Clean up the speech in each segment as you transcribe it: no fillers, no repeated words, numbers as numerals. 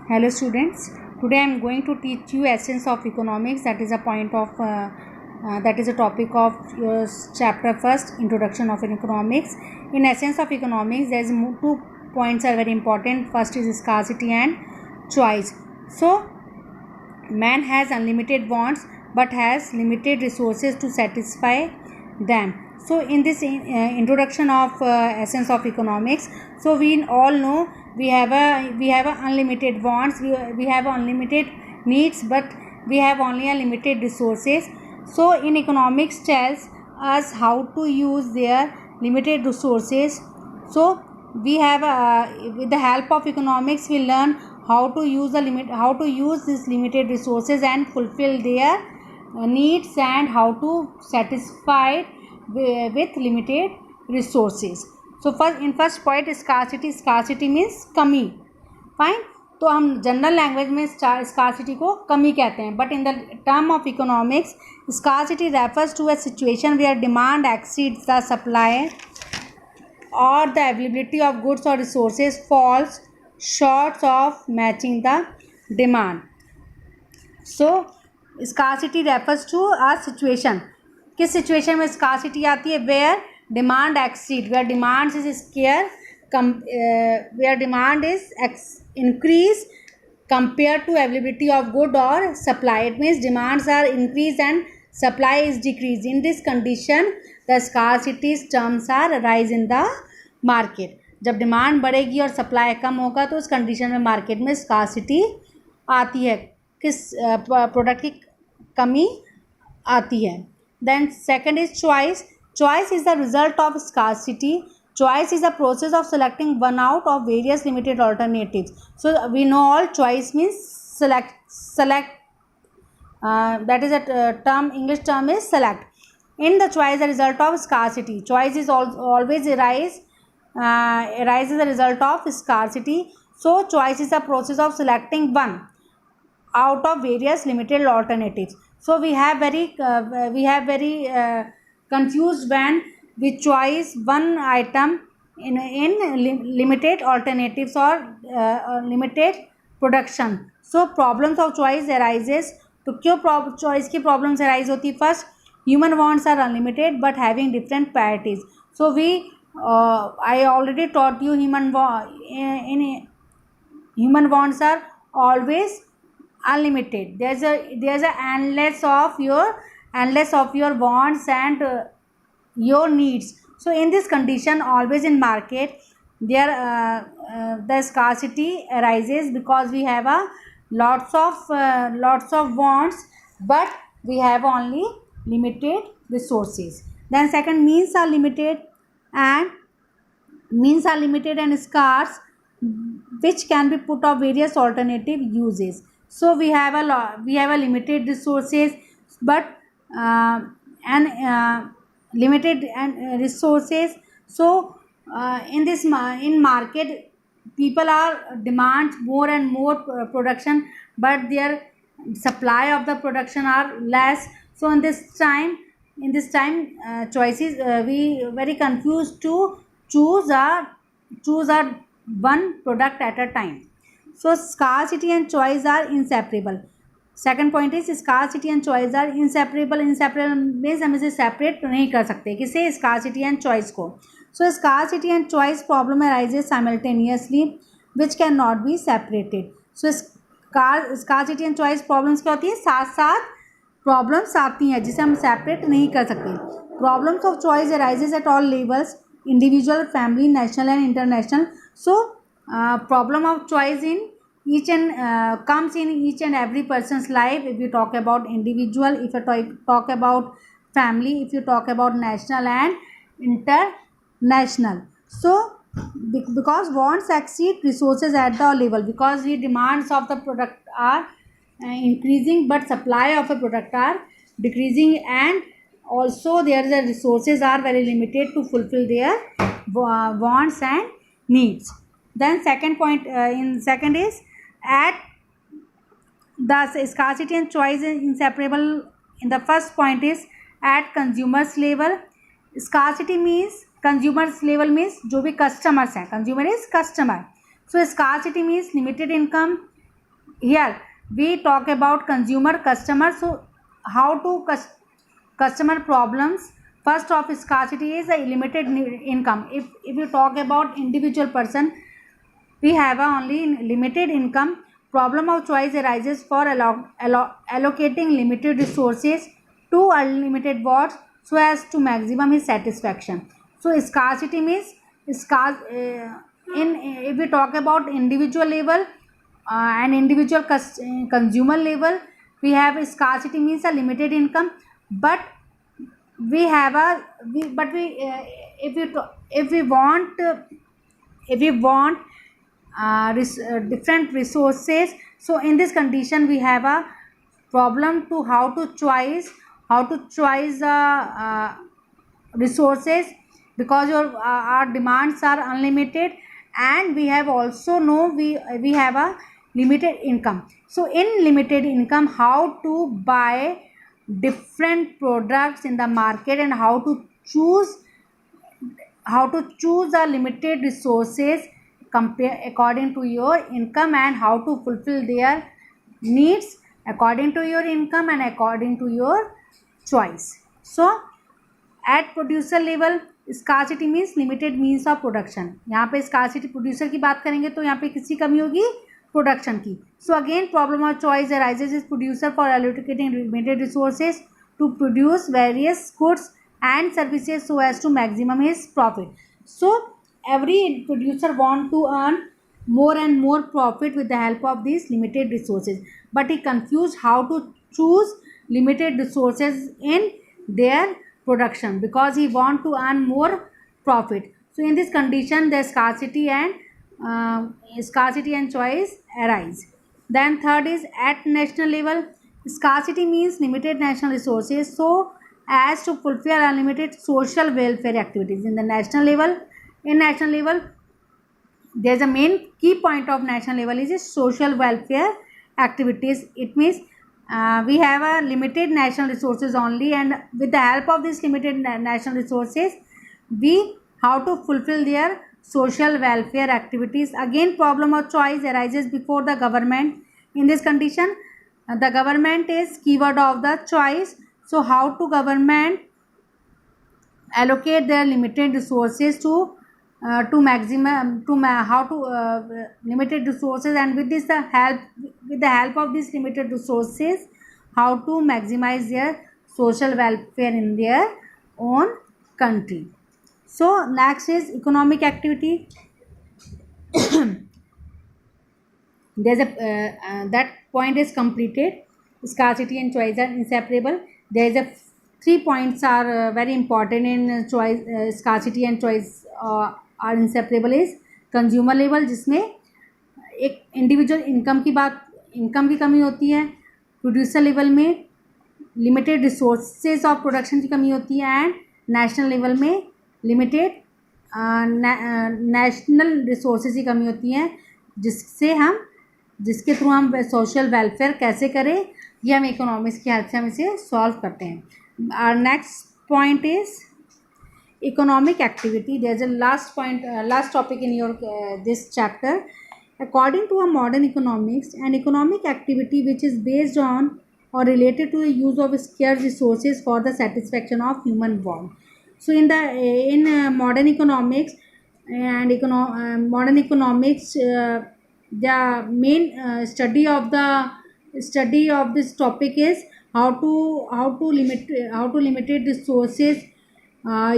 Hello students, today I am going to teach you essence of economics. That is a point of that is a topic of your chapter first, introduction of economics. In essence of economics, there is two points are very important. First is scarcity and choice. So man has unlimited wants but has limited resources to satisfy them. So in this introduction of essence of economics, so we all know we have a unlimited wants, we have unlimited needs, but we have only a limited resources. So in economics tells us how to use their limited resources. So we have with the help of economics we learn how to use these limited resources and fulfill their needs, and how to satisfy with limited resources. So first point scarcity means कमी. Fine, तो हम general language में scarcity को कमी कहते हैं, but in the term of economics scarcity refers to a situation where demand exceeds the supply or the availability of goods or resources falls short of matching the demand. So scarcity refers to a situation. किस situation में scarcity आती है? Where demand exceed, where demand is scarce, where demand is increase compared to availability of good or supply. It means demands are increased and supply is decreased. In this condition the scarcity terms are arise in the market. जब demand बढ़ेगी और supply कम होगा तो उस condition में market में scarcity आती है, किस प्रोडक्ट की कमी आती है. Then second is choice. Choice is the result of scarcity. Choice is the process of selecting one out of various limited alternatives. So we know all choice means select. That is a term, English term is select. In the choice, the result of scarcity. Choice is always arises as a result of scarcity. So choice is a process of selecting one out of various limited alternatives. So we have very confused when we choose one item in limited alternatives or limited production. So problems of choice arises. तो क्यों choice की problems arise होती है? First, human wants are unlimited but having different priorities. So we I already taught you human wants are always unlimited. There's a endless of your wants and your needs. So in this condition, always in market there the scarcity arises because we have a lots of wants but we have only limited resources. Then second, means are limited and scarce, which can be put of various alternative uses. So we have a limited resources but limited and resources. So in market people are demand more and more production, but their supply of the production are less. So in this time choices we very confused to choose a one product at a time. So scarcity and choice are inseparable. Second point is scarcity and choice are inseparable. Inseparable means हम इसे separate नहीं कर सकते. किसे? Scarcity and choice को. So scarcity and choice problem arises simultaneously which can not be separated. So scarcity and choice problems क्या होती है? साथ साथ प्रॉब्लम्स आती हैं जिसे हम सेपरेट नहीं कर सकते. Problems of choice arises at all levels, individual, family, national and international. So problem of choice in each and comes in each and every person's life. If you talk about individual, if you talk about family, if you talk about national and international. So because wants exceed resources at the level, because the demands of the product are increasing but supply of a product are decreasing, and also the resources are very limited to fulfill their wants and needs. Then second point second is at the scarcity and choice is inseparable. In the first point is at consumers level. Scarcity means consumers level means जो भी customers हैं, consumer is customer. So scarcity means limited income, here we talk about consumer customer. So how to customer problems. First of scarcity is a limited income. If you talk about individual person, we have a only limited income. Problem of choice arises for allocating limited resources to unlimited wants so as to maximum his satisfaction. So scarcity means in if we talk about individual level and individual consumer level, we have scarcity means a limited income, but we have a we but we if we want different resources, so in this condition we have a problem to how to choose resources, because our demands are unlimited, and we have also know we have a limited income. So in limited income, how to buy different products in the market, and how to choose a limited resources compare according to your income, and how to fulfill their needs according to your income and according to your choice. So at producer level, scarcity means limited means of production. यहाँ पे scarcity producer की बात करेंगे तो यहाँ पे किसकी कमी होगी, प्रोडक्शन की. So again problem of choice arises is producer for allocating limited resources to produce various goods and services so as to maximum his profit. So every producer want to earn more and more profit with the help of these limited resources, but he confused how to choose limited resources in their production because he want to earn more profit. So in this condition the scarcity and choice arise. Then third is at national level, scarcity means limited national resources so as to fulfill unlimited social welfare activities in the national level. In national level, there is a main key point of national level is social welfare activities. It means we have a limited national resources only, and with the help of these limited national resources, we how to fulfill their social welfare activities. Again problem of choice arises before the government. In this condition, the government is keyword of the choice. So how to government allocate their limited resources to maximum to how to limited resources, and with the help of these limited resources, how to maximize their social welfare in their own country. So next is economic activity. There's a that point is completed. Scarcity and choice are inseparable. There is a 3 points are very important in choice. Scarcity and choice are inseparable is consumer level, जिसमें एक individual income की कमी होती है. Producer level में limited resources of production की कमी होती है, एंड नेशनल लेवल में लिमिटेड नेशनल रिसोर्सेज की कमी होती है, जिसके थ्रू हम सोशल वेलफेयर कैसे करें, ये हम इकोनॉमिक्स की हेल्प से हम इसे सॉल्व करते हैं. Our next point is economic activity. There's a last topic in your this chapter. According to a modern economics, an economic activity which is based on or related to the use of scarce resources for the satisfaction of human want. So in modern economics the main study of this topic is how to limit resources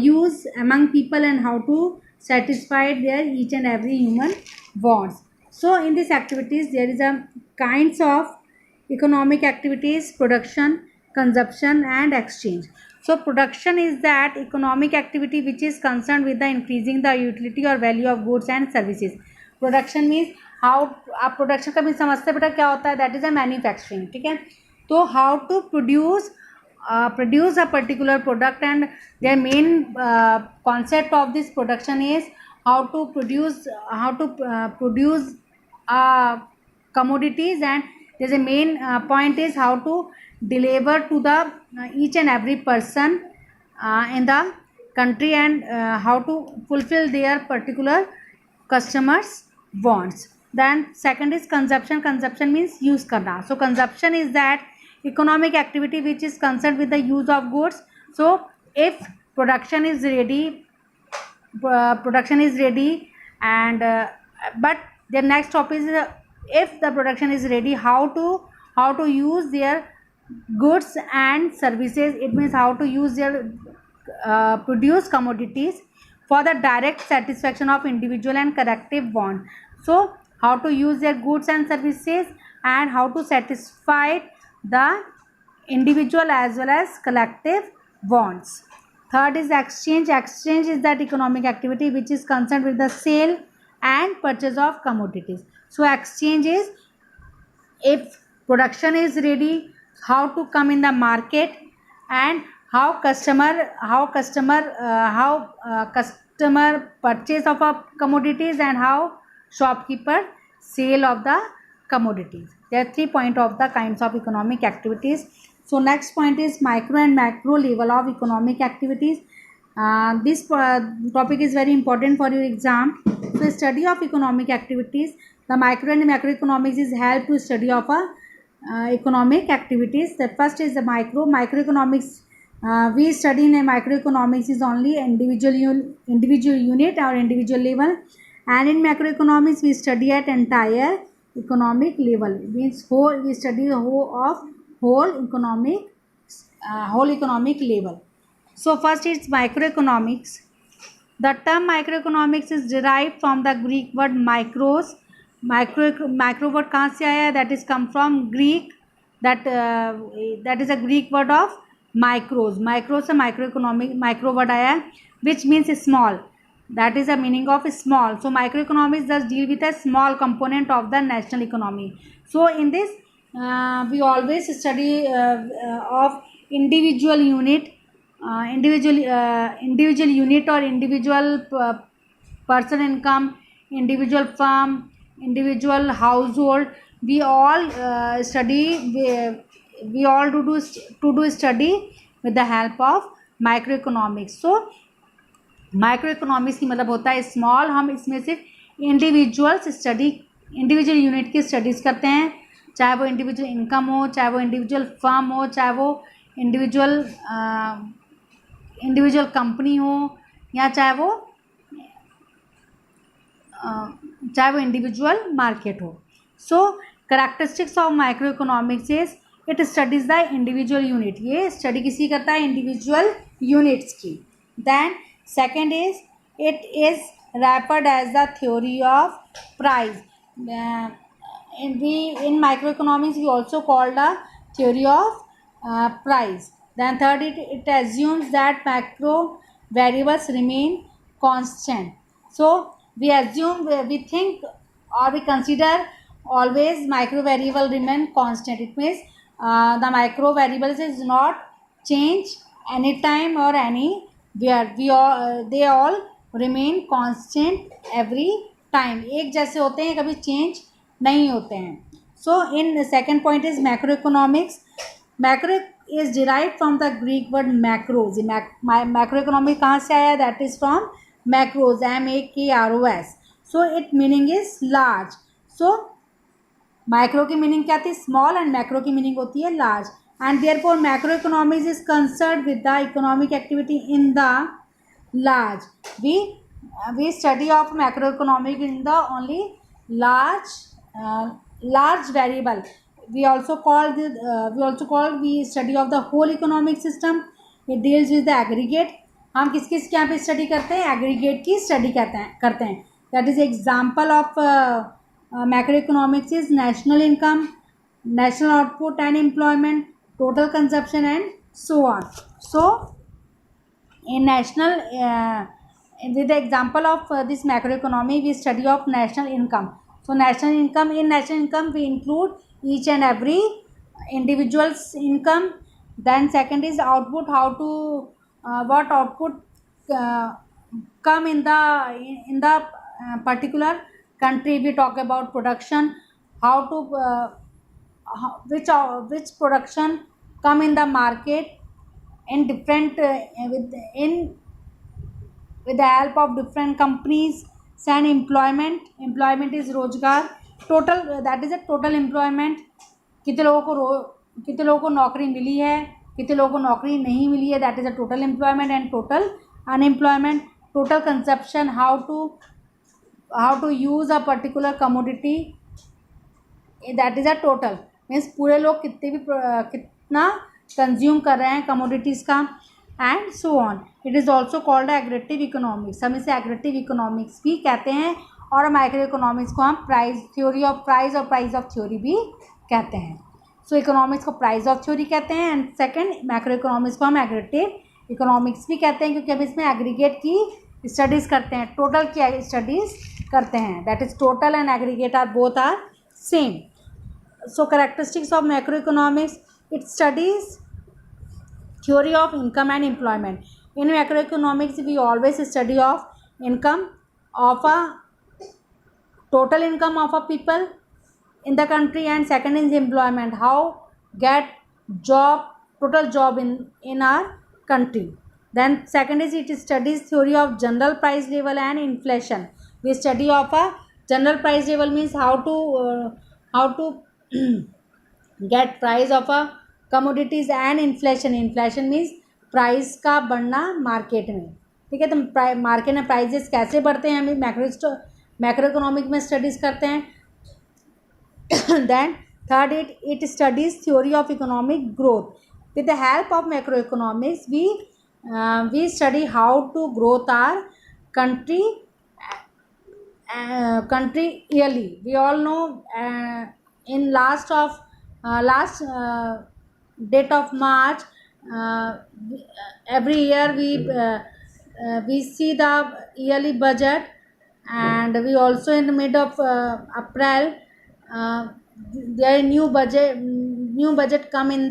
use among people, and how to satisfy their each and every human wants. So in these activities there is a kinds of economic activities: production, consumption, and exchange. So production is that economic activity which is concerned with the increasing the utility or value of goods and services. Production means how आप production का भी समझते बेटा क्या होता है, that is a manufacturing. ठीक है, तो how to produce a particular product, and their main concept of this production is how to produce commodities, and there's a main point is how to deliver to the each and every person in the country, and how to fulfill their particular customers wants. Then second is consumption. Consumption means use karna. So consumption is that economic activity which is concerned with the use of goods. So if production is ready, and but the next topic is if the production is ready, how to use their goods and services. It means how to use their produced commodities for the direct satisfaction of individual and collective want. So how to use their goods and services and how to satisfy the individual as well as collective wants. Third is exchange. Exchange is that economic activity which is concerned with the sale and purchase of commodities. So exchange is if production is ready, how to come in the market, and how customer purchase of a commodities, and how shopkeeper sale of the commodities. There are 3 points of the kinds of economic activities. So next point is micro and macro level of economic activities. This topic is very important for your exam. So study of economic activities. The micro and macroeconomics is help to study of economic activities. The first is the microeconomics. We study in a microeconomics is only individual unit or individual level, and in macroeconomics we study at entire economic level. It means we study the whole economic level. So first is microeconomics. The term microeconomics is derived from the Greek word micros. Micro word कहाँ से आया? That is come from Greek. That is a Greek word of micros. Micros से micro word आया है, which means small. That is the meaning of small. So microeconomics does deal with a small component of the national economy. So in this we always study of individual unit or individual person income, individual firm, individual household. We all we all do study with the help of microeconomics. So micro की मतलब होता है small. हम इसमें सिर्फ individual unit की studies करते हैं, चाहे वो इंडिविजुअल इनकम हो, चाहे वो इंडिविजुअल फर्म हो, चाहे वो इंडिविजुअल कंपनी हो, या चाहे वो इंडिविजुअल मार्केट हो. So characteristics of microeconomics is it studies the individual unit. ये स्टडी किसी करता है? इंडिविजुअल यूनिट्स की. Then second is it is referred as the theory of price. In microeconomics we also call the theory of price. Then third, it assumes that macro variables remain constant. So we think or we consider always micro variable remain constant. It means the micro variables is not change anytime or anywhere. They all remain constant every time. एक जैसे होते हैं, कभी change नहीं होते हैं. So in the second point is macroeconomics. Macro is derived from the Greek word macros. Macroeconomic कहाँ से आया? That is from macros, MAKROS. So its meaning is large. So micro की मीनिंग क्या थी? स्मॉल. एंड मैक्रो की meaning होती है large. And therefore macroeconomics is concerned with the economic activity in the large. We study of macroeconomic in the only large variable. We study of the whole economic system. It deals with the aggregate. हम किस यहाँ पे study करते हैं? Aggregate की study करते हैं. That is example of macroeconomics is national income, national output and employment, total consumption and so on. So in with the example of this macroeconomy, we study of national income. So in national income we include each and every individual's income. Then second is output, what output come in the particular country. We talk about production, which production come in the market in different with the help of different companies. And employment is rozgar. Total, that is a total employment, कितने लोगों को नौकरी मिली है, कितने लोगों को नौकरी नहीं मिली है, that is a total employment. And total unemployment, total consumption, how to use a particular commodity, that is a total, means पूरे लोग कितना कंज्यूम कर रहे हैं कमोडिटीज़ का, and so on. It is also called aggregative economics, हम इसे एग्रेटिव economics भी कहते हैं. और माइक्रो इकोनॉमिक्स को हम प्राइस थ्योरी ऑफ प्राइस और प्राइस ऑफ थ्योरी भी कहते हैं. सो इकोनॉमिक्स को प्राइस ऑफ थ्योरी कहते हैं, एंड सेकंड मैक्रो इकोनॉमिक्स को हम एग्रेटिव इकोनॉमिक्स भी कहते हैं, क्योंकि हम इसमें एग्रीगेट की स्टडीज़ करते हैं, टोटल की स्टडीज़ करते हैं. That is total and aggregate are both are same. So characteristics of macroeconomics, it studies theory of income and employment. In macroeconomics we always study of income of a total income of a people in the country, and second is employment, how get job, total job in our country. Then second is it studies theory of general price level and inflation. We study of a general price level, means how to get price of a commodities, and inflation means price का बढ़ना market में. ठीक है, तो market में prices कैसे बढ़ते हैं हम मैक्रो इकोनॉमिक में स्टडीज़ करते हैं. Then third it studies theory of economic growth. With the help of macro economics we study how to growth are country yearly. We all know in last date of March, every year we see the yearly budget, and we also in the mid of April there new budget come in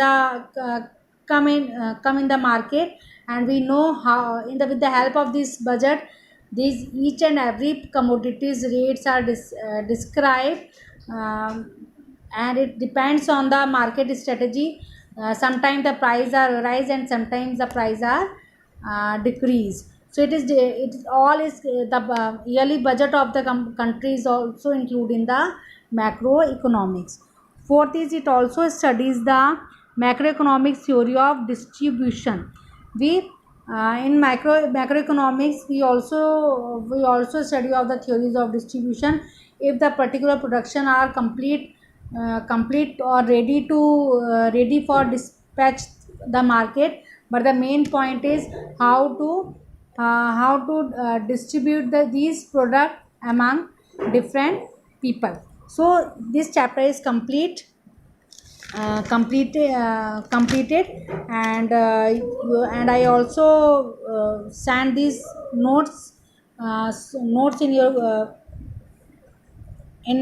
the market, and we know how with the help of this budget these each and every commodities rates are described, and it depends on the market strategy. Sometimes the price are rise and sometimes the price are decrease. So it is all is the yearly budget of the country is also included in the macroeconomics. Fourth is it also studies the macroeconomic theory of distribution. We in macroeconomics we also study of the theories of distribution. If the particular production are complete or ready for dispatch the market, but the main point is how to distribute these product among different people. So this chapter is completed, and I also send these notes in your in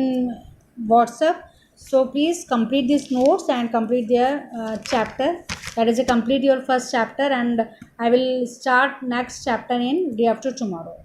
WhatsApp. So please complete these notes and complete their chapter. That is complete your first chapter, and I will start next chapter in day after tomorrow.